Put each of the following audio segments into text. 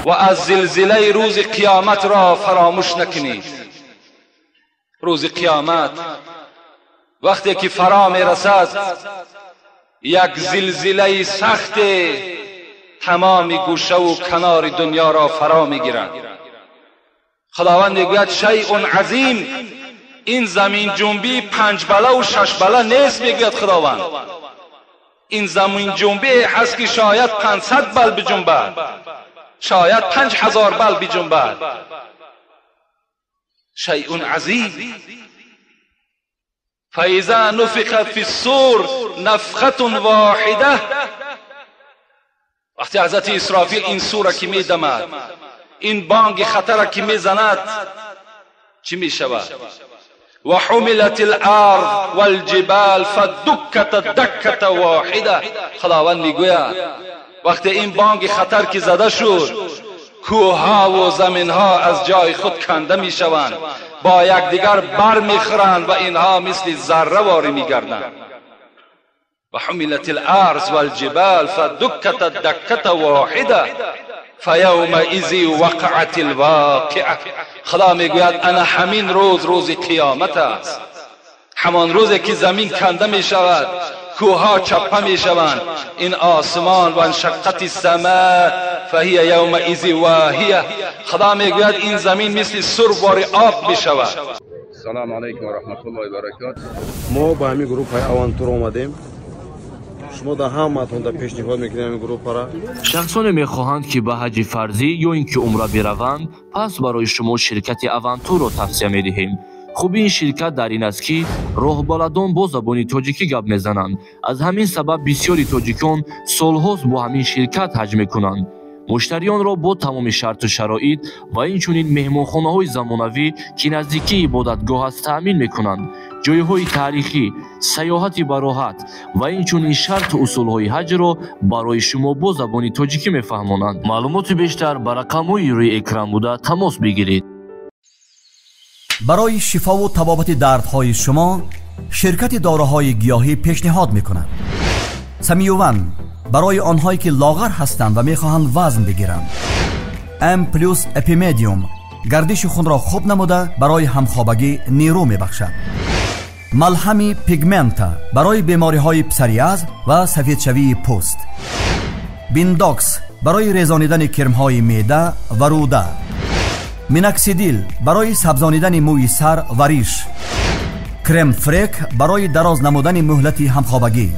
و از زلزله روز قیامت را فراموش نکنید. روز قیامت وقتی که فرا می رسد، یک زلزله سخت تمام گوشه و کنار دنیا را فرا می گیرد. خداوند میگوید شیء عظیم، این زمین جنبی 5 بله و 6 بله نیست. میگوید خداوند این زمین جنبی هست که شاید 500 بل بجنبد، شاید 5000 بل بجنبد. شیء عظیم. فاذا نفخ فی الصور نفخه واحده. وقتی حضرت اسرافیل این سوره که میدمد، این بانگ خطر که میزند، چی میشود؟ و حملت الارض والجبال فدکت دکه واحده. خداوند میگوید وقتی این بانگ خطر که زده شد، کوهها و زمینها از جای خود کنده میشوند، با یکدیگر بر میخورند و اینها مثل ذره واری میگردند. و حملت الارض والجبال فدکت دکه واحده فیومئذ وقعت الواقعه. خدا میگوید انا همین روز قیامت است، همان روزی که زمین کنده می شود، کوهها چپه می شوند، این آسمان و انشقت السماء فهی یومئذ واهیه. خدا میگوید این زمین مثل سربار آب می شود. سلام علیکم و رحمت الله و برکاته. ما با همین گروه های آوانتور آمدیم. شما در همتون در پیشنهاد میکنیم این گروه را. شخصان میخواهند که به حج فرضی یا اینکه عمره بروند، پس برای شما شرکت آوانتور را توصیه میدهیم. خوبی این شرکت در این است که راهبردان با زبان تاجیکی گپ میزنند. از همین سبب بسیاری تاجیکان سالهاست با همین شرکت حج میکنند. مشتریان را با تمام شرط و شرایط و اینچنین مهمانخانه‌های زمانوی که نزدیکی عبادتگاه است تأمین میکنند. جایهای تاریخی، سیاحت براحت و اینچنین شرط و اصولهای حج را برای شما با زبان تاجیکی میفهمانند. معلومات بیشتر بر رقم‌های روی اکران بوده تماس بگیرید. برای شفا و طبابت دردهای شما شرکت داروهای گیاهی پیشنهاد میکند. سمیوون برای آنهایی که لاغر هستند و میخواهند وزن بگیرند. ام پلوس اپیمدیوم گردش خون را خوب نموده برای همخوابگی نیرو میبخشد. ملحمی پیگمنتا برای بیماری های پسریاز و سفیدشوی پوست. بینداکس برای ریزانیدن کرم های معده و روده. میناکسیدیل برای سبزانیدن موی سر و ریش. کرم فریک برای دراز نمودن مهلت همخوابگی.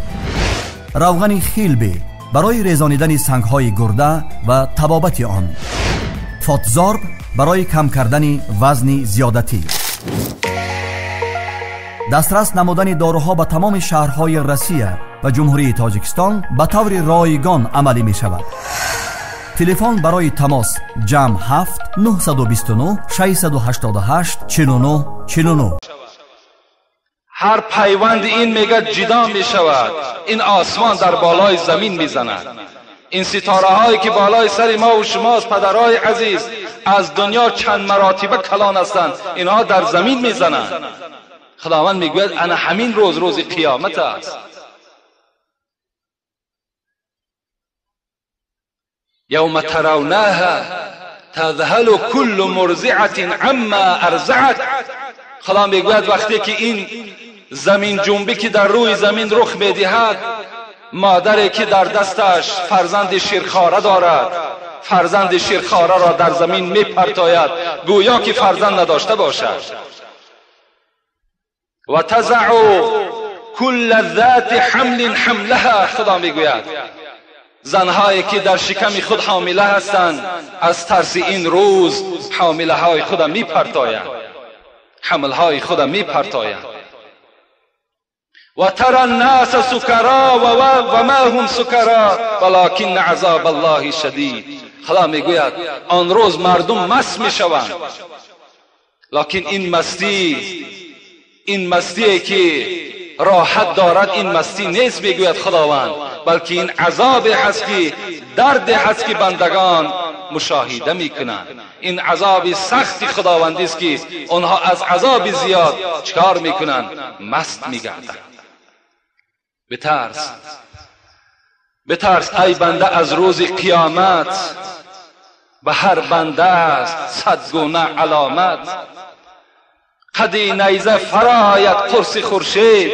روغن خیلبی برای ریزانیدن سنگ های گرده و طبابت آن. فاتزارب برای کم کردن وزن زیادتی. دسترس نمودن داروها به تمام شهرهای روسیه و جمهوری تاجیکستان به طور رایگان عملی می شود. تلفن برای تماس جمع 7 929 688 49 49. هر پیوند این میگه جدا می شود. این آسمان در بالای زمین می زند. این ستاره هایی که بالای سر ما و شماست پدرای عزیز، از دنیا چند مراتبه کلان هستند، اینها در زمین می زنند. خداوند میگوید انا همین روز قیامت است. یوم ترونها تذهل كل مرضعة عما ارضعت. خدا میگوید وقتی که این زمین جنبی که در روی زمین رخ میدهد، مادری که در دستش فرزند شیرخواره دارد، فرزند شیرخواره را در زمین میپرتاید گویا که فرزند نداشته باشد. و تضع كل ذات حمل حملها. خدا میگوید زنهایی که در شکم خود حامله هستند از ترس این روز حامله های خود میپرتاید، حمل های خود میپرتاید. و ترى الناس سکرا و ما هم سکرا ولكن عذاب الله شدید. خدا میگوید آن روز مردم مست میشوند، لکن این مستی که راحت دارد این مستی نیست میگوید خداوند، بلکه این عذاب هست که درد هست که بندگان مشاهده میکنند. این عذاب سخت خداوندی است که آنها از عذاب زیاد چکار میکنند؟ مست میگردند. بترس ای بنده از روز قیامت، به هر بنده است صد گونه علامت. قدی نیزه فراید قرص خورشید،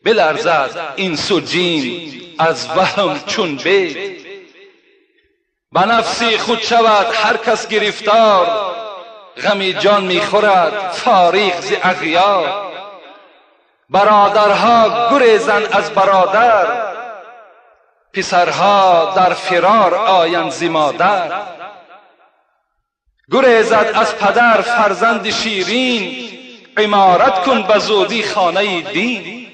بلرزد انس و جین از وهم چون بید. به نفسی خود شود هر کس گرفتار، غم جان میخورد فارغ ز اغیار. برادرها گریزند از برادر، پسرها در فرار آیند ز مادر. گریزد از پدر فرزند شیرین، عمارت کن به زودی خانه دین.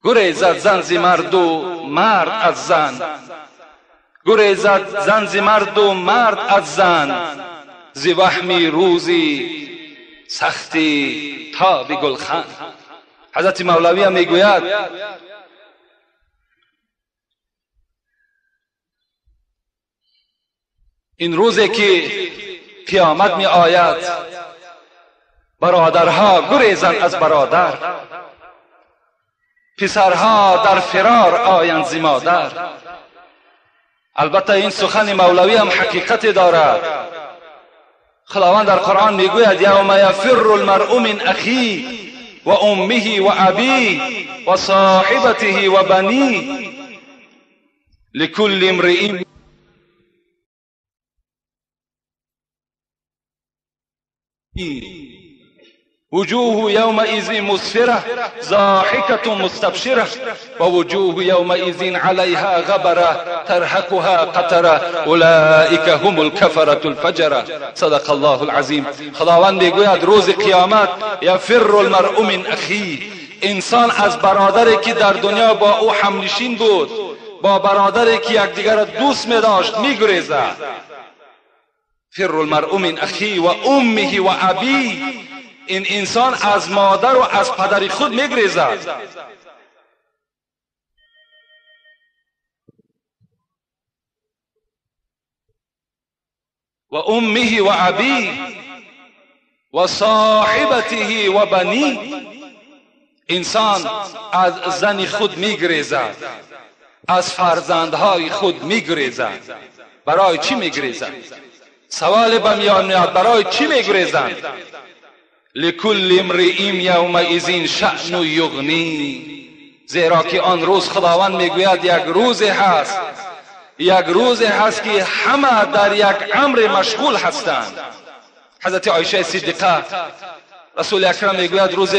گریزد زن ز مرد و مرد از زن، گریزد زن ز مرد و مرد از زن. ز وهمی روزی سختی تا به گلخن. حضرت مولوی هم میگوید این روزی که قیامت می آید، برادرها گریزند از برادر، پسرها در فرار آیند ز مادر. البته این سخن مولوی هم حقیقت دارد. خداوند در قرآن میگوید یوم یفر المرء من اخیه و امه و ابیه و صاحبته و بنیه لکل امرئ وجوه یومئذ مسفره ضاحکة مستبشره و وجوه یومئذ علیها غبره ترهقها قتره اولئک هم الکفرة الفجره. صدق الله العظیم. خداوند میگوید روز قیامت یفر المرء من اخیه، انسان از برادری که در دنیا با او همنشین بود، با برادری که یکدیگر را دوست می داشت میگریزد. فر المرء من اخیه و امه و ابیه، این انسان از مادر و از پدر خود میگریزد. و امه و ابیه و صاحبته و بنیه، انسان از زن خود میگریزد، از فرزندهای خود میگریزد. برای چی میگریزد؟ سوال به میان میاد برای چی میگریزند؟ لکل امرئ یومئذ شأن یغنی، زیرا که آن روز خداوند میگوید یک روزی هست، یک روزی هست که همه در یک امر مشغول هستند. حضرت عایشه صدیقه رسول اکرم میگوید روز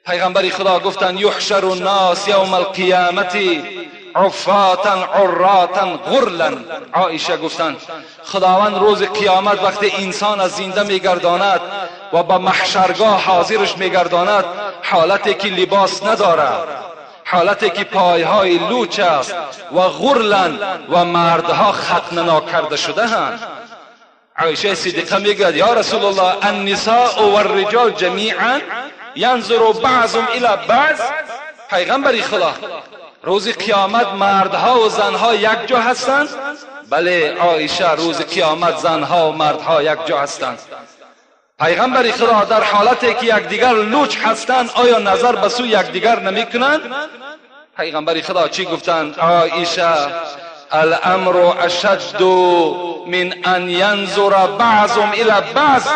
پیغمبر خدا گفتند یحشر الناس یوم القیامت عفاتا عراتا غرلا. عایشه گفتند خداوند روز قیامت وقتی انسان از زنده میگرداند و به محشرگاه حاضرش میگرداند، حالتی که لباس ندارد، حالتی که پایهای لوچ است و غرلا و مردها ختنه ناکرده شده اند. عایشه صدیقه میگوید یا رسول الله النساء و الرجال جمیعا ینظر بعضهم الی بعض. پیغمبر خدا روز قیامت مردها و زنها یک جا هستند؟ بله عایشه، روز قیامت زنها و مردها یک جا هستند. پیغمبر خدا در حالتی که یکدیگر لوچ هستند آیا نظر به سوی یکدیگر نمیکنند؟ پیغمبر خدا چی گفتند؟ عایشه الامر اشد من ان ینظر بعضهم الی بعض.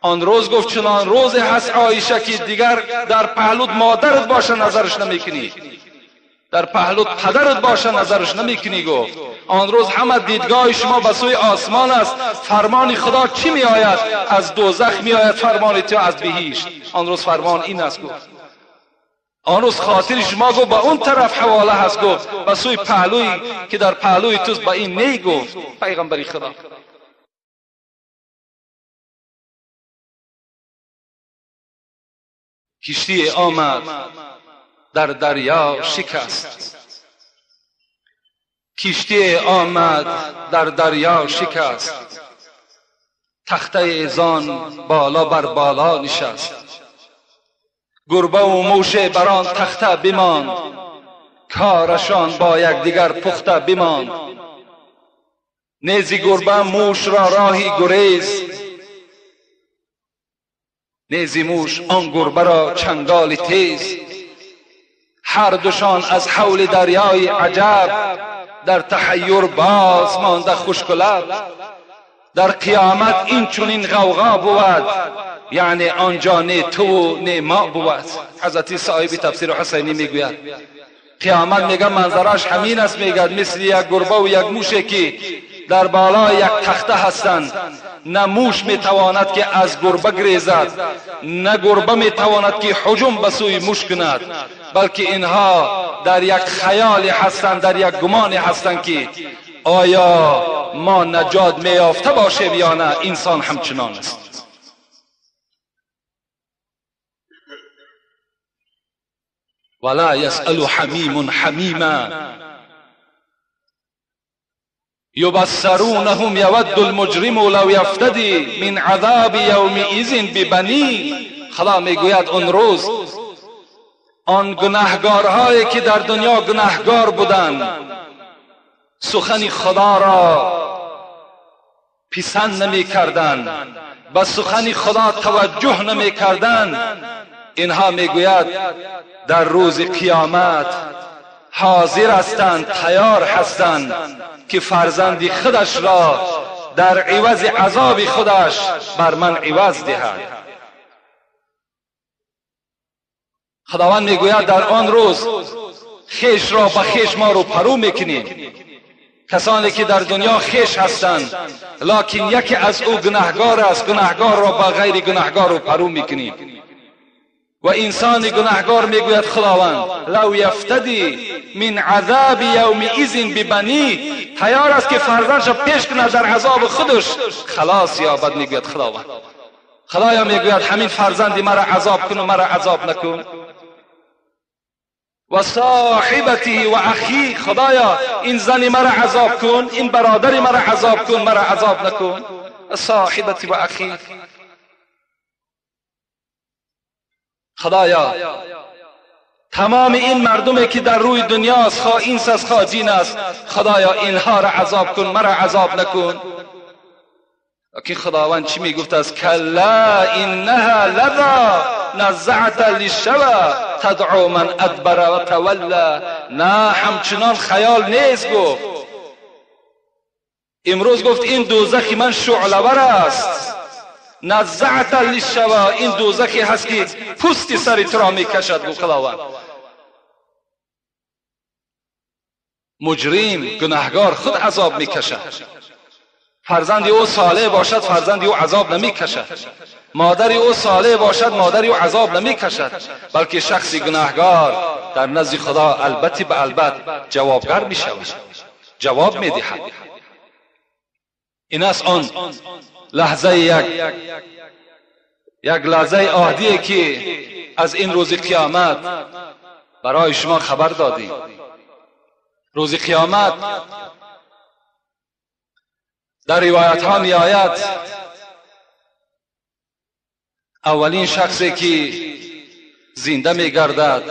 آن روز گفت چنان روزی هست عایشه که دیگر در پهلوت مادرت باشه نظرش نمیکنی، در پهلوت پدرت باشه نظرش نمیکنی. گفت آن روز همه دیدگاه شما به سوی آسمان است. فرمان خدا چی می آید؟ از دوزخ می آید فرمان تو از بهشت. آن روز فرمان این است. گفت آن روز خاطر شما گفت به اون طرف حواله هست، گفت به سوی پهلوی که در پهلوی توست به این نی. گفت پیغمبر خدا کشتی آمد در دریا شکست، کشتی آمد در دریا شکست، تخته ایزان بالا بر بالا نشست. گربه و موش بران تخته بمان، کارشان با یکدیگر پخته بمان. نیز گربه موش را راهی گریز، نیزیموش آن گربه را چنگال تیز، هر دوشان از حول دریای عجب، در تحیر باز مانده خشک و لب. در قیامت این چنین غوغا بود، یعنی آنجا نه تو و نه ما بود. حضرت صاحب تفسیر حسینی میگوید قیامت میگه منظرش همین است، میگه مثل یک گربه و یک موشه که در بالای یک تخته هستند. نه موش میتواند که از گربه گریزد، نه گربه میتواند که هجوم به سوی موش کند، بلکه اینها در یک خیال هستند، در یک گمان هستند که آیا ما نجات میافته باشیم یا نه. انسان همچنان است. ولا يسأل حمیم حمیما یبصرونهم یود المجرم لو یفتدی من عذاب یومئذ ببنی. خدا میگوید اون روز آن گناهگارهایی که در دنیا گناهگار بودند، سخن خدا را پسند نمی کردند، به سخن خدا توجه نمی کردند، اینها میگوید در روز قیامت حاضر هستند، تیار هستند که فرزند خودش را در عوض عذاب خودش بر من عوض دهد. خداوند میگوید در آن روز خیش را به خیش ما رو پرو میکنیم. کسانی که در دنیا خیش هستند لکن یکی از او گناهگار است، گناهگار را با غیر گناهگار رو پرو میکنیم. و انسان گناهگار میگوید خداوند لو یفتدی من عذاب یومئذ ببنی، تیار است که فرزندش پیش کند در عذاب خودش خلاص یابد. میگوید خداوند، خدایا میگوید همین فرزندی مرا عذاب کن و مرا عذاب نکن. و صاحبتی و اخی، خدایا این زنی مرا عذاب کن، این برادری مرا عذاب کن، مرا عذاب نکن. صاحبتی و اخی، خدایا تمام این مردمی که در روی دنیا است، خواه اینس است خواه جین است، خدایا اینها را عذاب کن، مرا عذاب نکن. لیکن خداوند چی میگفت است؟ کلا انها لظا نزعت للشوى تدعو من ادبر و تولا. نه، همچنان خیال نیست. گفت امروز گفت این دوزخی من شعله‌ور است. نزعت للشوى، این دوزخی هست که پوست سر تو را میکشد. گفت خداوند مجرم گناهگار خود عذاب میکشد. فرزندی او صالح باشد، فرزندی او عذاب نمیکشد. مادری او صالح باشد، مادری او عذاب نمیکشد. بلکه شخصی گناهگار در نزد خدا البته به البته جوابگر میشود، جواب میدهد. این است آن لحظه یک لحظه عهدی که از این روز قیامت برای شما خبر دادیم. روز قیامت در روایت ها می آید اولین شخصی که زنده می گردد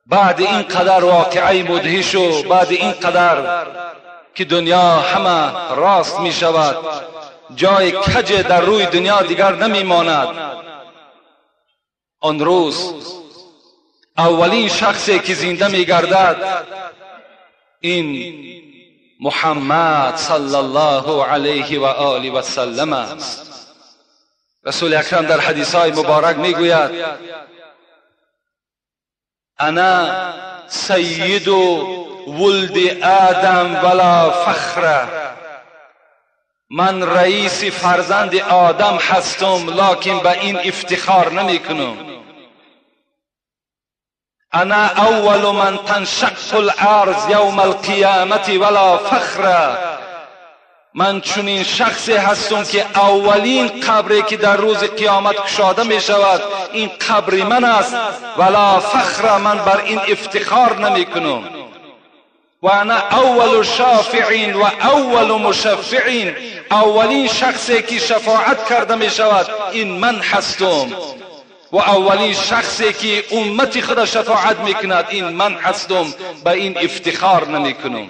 بعد این قدر واقعی مدهش و بعد این قدر که دنیا همه راست می شود، جای کج در روی دنیا دیگر نمی ماند. آن روز اولین شخصی که زنده می گردد این محمد صلی الله علیه و آله و سلم است. رسول اکرم در حدیث های مبارک می گوید انا سید ولد آدم ولا فخر، من رئیس فرزند آدم هستم لکن به این افتخار نمی کنم. انا اول من تنشق الارض یوم القیامت ولا فخر، من چنین شخصی هستم که اولین قبری که در روز قیامت کشاده می شود این قبر من است. ولا فخر، من بر این افتخار نمی کنم. و انا اول شافعین و اول مشفعین، اولین شخصی که شفاعت کرده می شود این من هستم و اولین شخصی که امتی خود شفاعت میکند این من هستم. به این افتخار نمی کنم.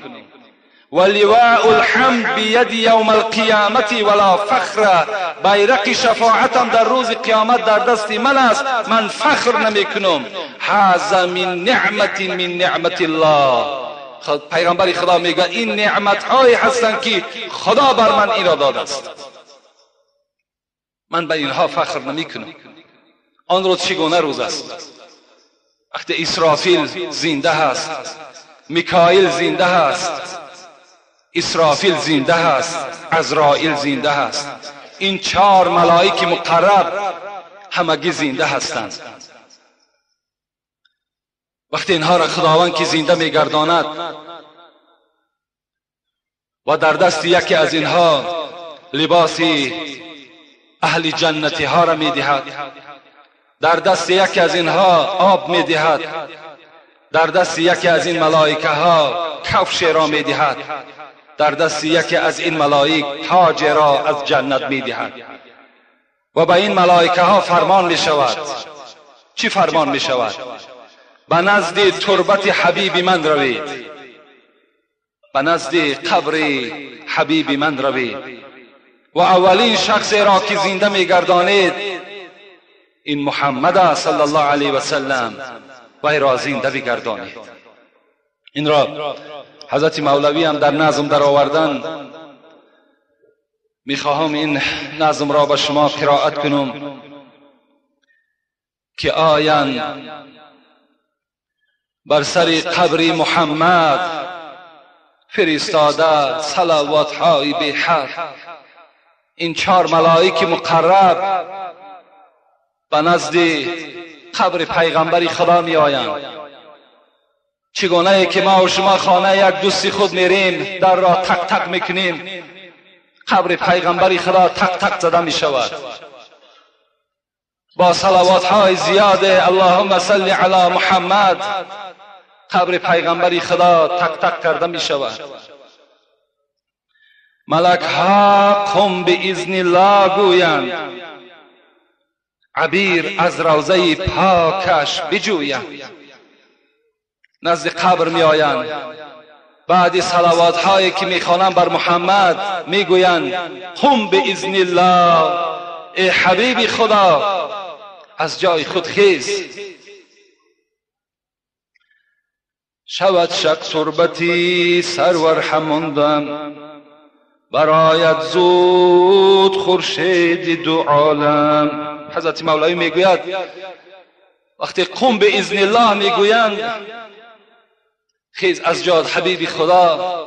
ولواء الحمد بید یوم القیامت ولا فخر، بیرق شفاعتم در روز قیامت در دست من است، من فخر نمی کنم. هذا من نعمت من نعمت الله. پیغمبر خدا میگه این نعمت هایی هستند که خدا بر من این را داده است، من به اینها فخر نمی کنم. آن روز چگونه روز است؟ وقتی اسرافیل زنده است، میکائیل زنده است، اسرافیل زنده است، عزرائیل زنده است، این 4 ملائک مقرب همگی زنده هستند. وقتی اینها را خداوند که زنده میگرداند و در دست یکی از اینها لباس اهل جنتی ها را میدهد، در دست یکی از اینها آب میدهد، در دست یکی از این ملائکه ها کفش را میدهد، در دست یکی از این ملائک تاج را از جنت میدهد و به این ملائکه ها فرمان میشود. چی فرمان میشود؟ به نزد تربت حبیب من روید، به نزد قبر حبیب من روید و اولین شخص را که زنده میگردانید این محمد صلی الله علیه و سلم، وی را زنده بگردانید. این را حضرت مولوی هم در نظم در آوردن. میخواهم این نظم را به شما قرائت کنم که آیان بر سر قبر محمد فرستاده صلوات های بی حد. این 4 ملائک مقرب به نزد قبر پیغمبر خدا می آیند. چگونه که ما و شما خانه یک دوستی خود میریم، در را تک تک میکنیم، قبر پیغمبر خدا تک تک زده می شود با صلوات های زیاده. اللهم صل علی محمد. قبر پیغمبر خدا تک تک کرده می شود. ملک ها قم به اذن الله گویند، عبیر از روضه پاکش بجویند. نزد قبر می آیند، بعد صلوات هایی که می خوانند بر محمد می گویند قم به اذن الله، ای حبیب خدا از جای خود خیز. شود شک تربتی سرور هماندم، برایت زود خورشید دو عالم. حضرت مولوی میگوید وقتی قم به اذن الله میگویند خیز از جای حبیب خدا،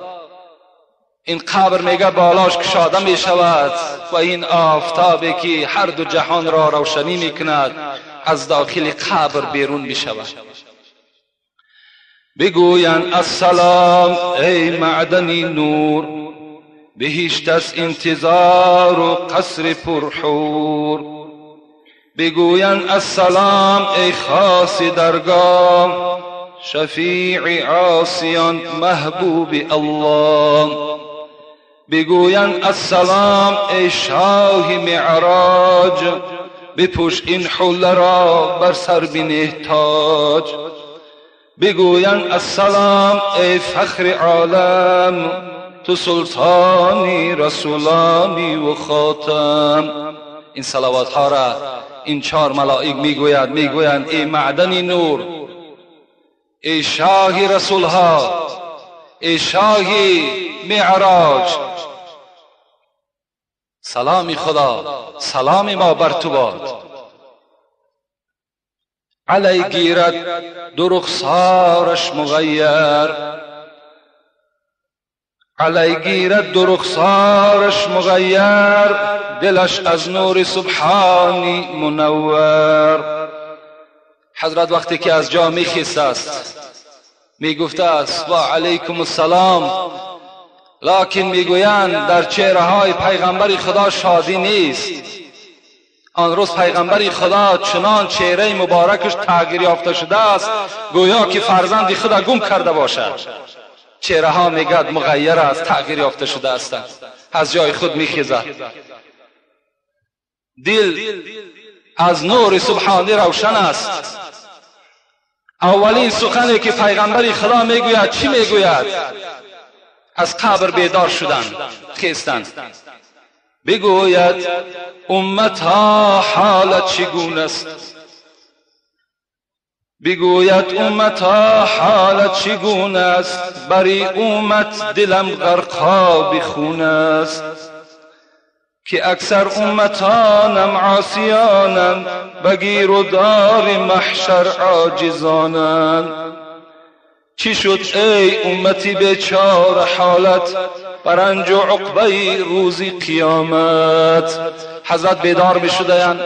این قبر میگه بالاش کشاده میشود و این آفتابی که هر دو جهان را روشنی میکند از داخل قبر بیرون میشود. بگویند السلام ای معدنی نور، بهشت است انتظار و قصر پرحور. بگویند السلام ای خاص درگاه، شفیع عاصیان محبوب الله. بگویند السلام ای شاه معراج، بپوش این حله را بر سر بنه تاج. بگویند السلام ای فخر عالم، تو سلطانی رسولانی و خاتم. این صلوات ها را این 4 ملائک میگویند ای معدنی نور، ای شاه رسول ها، ای شاه معراج، سلام خدا، سلام ما بر تو باد. علی گیرد دو رخسارش مغیر، علی گیرد دو رخسارش مغیر، دلش از نور سبحانی منور. حضرت وقتی که از جا میخیسته است میگفته است و علیکم السلام، لکن میگویند در چهره های پیغمبر خدا شادی نیست. آن روز پیغمبر خدا چنان چهره مبارکش تغییر یافته شده است گویا که فرزند خدا گم کرده باشد. چهره ها میگد مغیر است، تغییر یافته شده است، از جای خود میخیزد. دل از نور سبحانی روشن است. اولین سخنی که پیغمبر خدا میگوید چی میگوید؟ از قبر بیدار شدند، خیستند. بگوید امتها حالت چگونه است؟ بگوید امتها حالت چگونه است؟ بری امت دلم غرقاب خون است. که اکثر امتانم عاصیانند، بگیر و دار محشر عاجزانند. چی شد ای امتی بیچاره حالت، برنج و عقبه روزی قیامت. حضرت بیدار می شدند.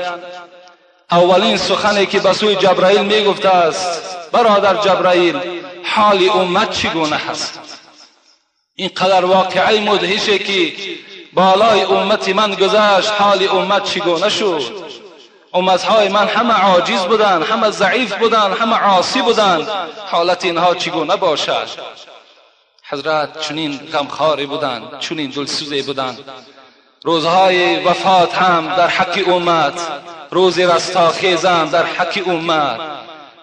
اولین سخنی که به سوی جبرائیل می گفته است: برادر جبرائیل، حال امت چگونه هست؟ اینقدر واقعی مدهشه که بالای امت من گذشت، حال امت چگونه شد؟ امتهای من همه عاجز بودند، همه ضعیف بودند، همه عاصی بودند. حالت اینها چگونه باشد؟ حضرت چنین غمخواری بودند، چنین دلسوزی بودند. روزهای وفات هم در حق امت، روز رستاخیز هم در حق امت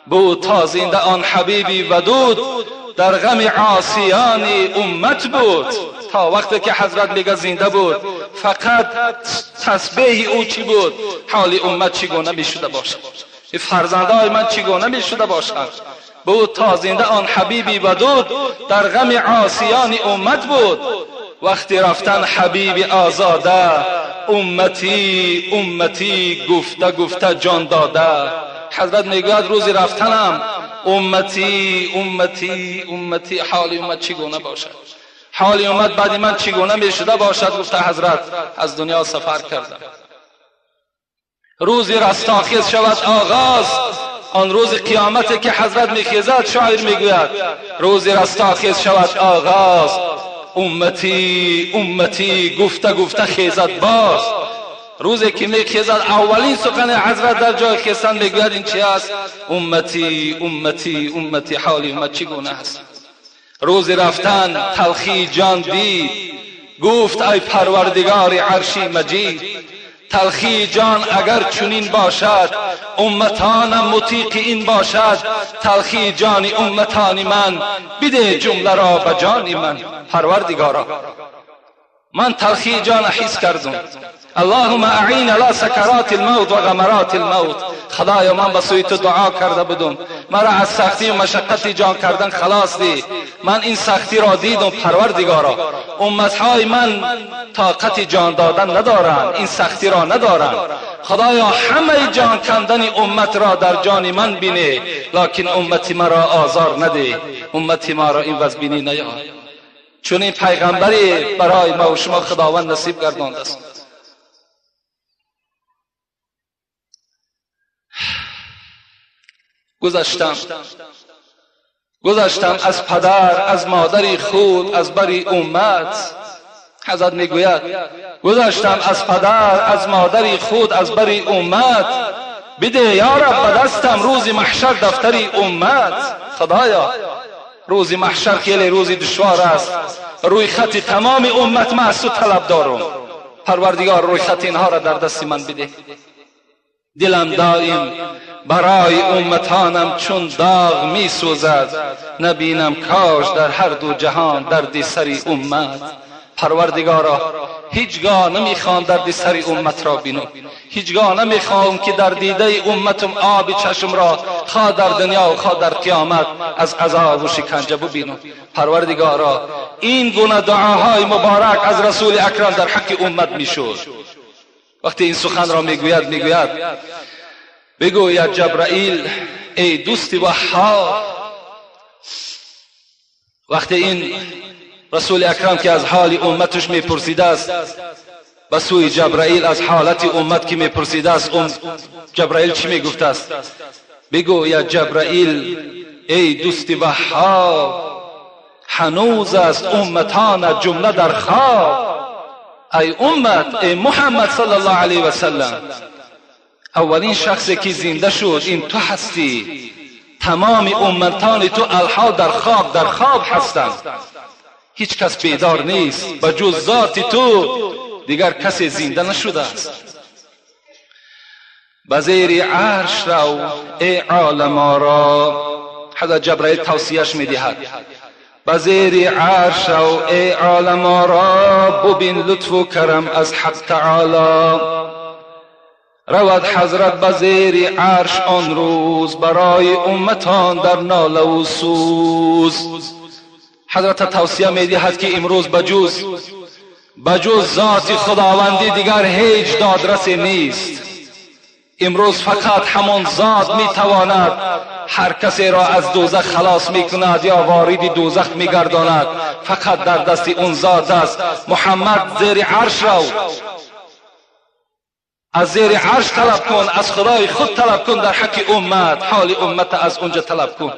بود تا زنده آن حبیبی ودود در غم عاصیان امت بود. تا وقتی که حضرت میگه زنده بود، فقط تسبیح او چی بود؟ حال امت چگونه میشده باشد؟ فرزندای من چگونه میشده باشد؟ بود تا زنده آن حبیبی ودود در غم عاصیان امت بود. وقتی رفتن حبیب آزاده، امتی امتی گفته گفته جان داده. حضرت میگوید روزی رفتنم امتی امتی امتی، حال امت چگونه باشد؟ حال امت بعد من چگونه میشده باشد؟ گفته حضرت از دنیا سفر کردم. روزی رستاخیز شود آغاز، آن روز قیامت که حضرت میخیزد. شاعر میگوید روزی رستاخیز شود آغاز، امتی امتی گفته گفته خیزد باز. روزی که میخیزد اولین سخن حضرت در جای خیستن میگوید این چی است؟ امتی امتی امتی، حال امت چگونه است؟ روز رفتن تلخی جان دید، گفت ای پروردگار عرشی مجید. تلخی جان اگر چنین باشد، امتانم مطیق این باشد. تلخی جان امتان من، بده جمله را به جان من. پروردگارا من تلخی جان حس کردم. اللهم اعین علی سکرات الموت و غمرات الموت. خدایا من به سوی تو دعا کرده بودم، مرا از سختی و مشقت جان کردن خلاص دی. من این سختی را دیدم پروردگارا. امتهای من طاقت جان دادن ندارند، این سختی را ندارند. خدایا همه جان کندن امت را در جان من بینه، لکن امتی مرا آزار نده، امتی ما را این وضع بینی نیار. چون این پیغمبری برای ما و شما خداوند نصیب گردانده است. گذشتم از پدر از مادری خود از بری امت. حضرت میگوید گذشتم از پدر از مادری خود از بری امت. بده یا رب به دستم روز محشر دفتری امت. خدایا روز محشر خیلی روزی دشوار است، روی خط تمام امت من از تو طلب دارم. پروردگار روی خط اینها را در دست من بده. دلم دائم برای امتانم چون داغ می سوزد، نبینم کاش در هر دو جهان درد سری امت. پروردگارا هیچگاه نمیخوام درد سری امت را بینم، هیچگاه نمیخوام که در دیده امتم آب چشم را خواه در دنیا و خواه در قیامت از عذاب و شکنجه ببینم. پروردگارا این گونه دعاهای مبارک از رسول اکرم در حق امت میشد. وقتی این سخن را میگوید بگوید جبرائیل ای دوست وهاب. وقتی این رسول اکرم که از حال امتش میپرسیده است، به سوی جبرائیل از حالت امت که میپرسیده است، جبرائیل چی میگفته است؟ بگوید جبرائیل ای دوست وهاب، هنوز است امتان جمله در خواب. ای امت، ای محمد صلی الله علیه و سلم، اولین شخصی که زنده شد این تو هستی. تمام امتان تو الحال در خواب هستند، هیچ کس بیدار نیست. به جز ذات تو دیگر کسی زنده نشده است. به زیر عرش رو ای عالم را. حضرت جبرائیل توصیهش میدهد به زیر عرش رو ای عالم را ببین لطف و کرم از حق تعالی. رود حضرت به زیر عرش آن روز برای امتان در ناله و سوز. حضرت توصیه می‌دهد که امروز بجز ذات خداوندی دیگر هیچ دادرسی نیست. امروز فقط همان ذات میتواند هر کسی را از دوزخ خلاص میکند یا وارد دوزخ میگرداند. فقط در دست اون ذات است. محمد زیر عرش رو از زیر عرش طلب کن، از خدای خود طلب کن، در حق امت حال امت از اونجا طلب کن.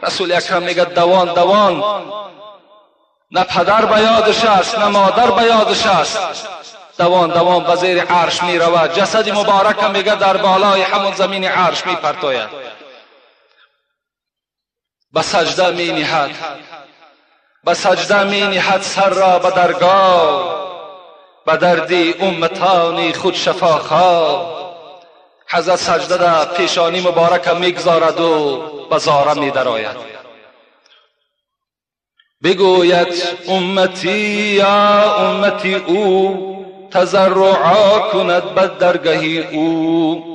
رسول اکرم میگه دوان نه پدر به یادش است نه مادر به یادش است، دوان به زیر عرش می رود. جسد مبارک میگه در بالای همون زمین عرش می پرتاید، به سجده می نهد سر را به درگاه، به دردی امتانی خود شفاخواه. حضرت سجده در پیشانی مبارک میگذارد و به زاره می درآید. بگوید امتی یا امتی او، تضرعا کند به درگه او.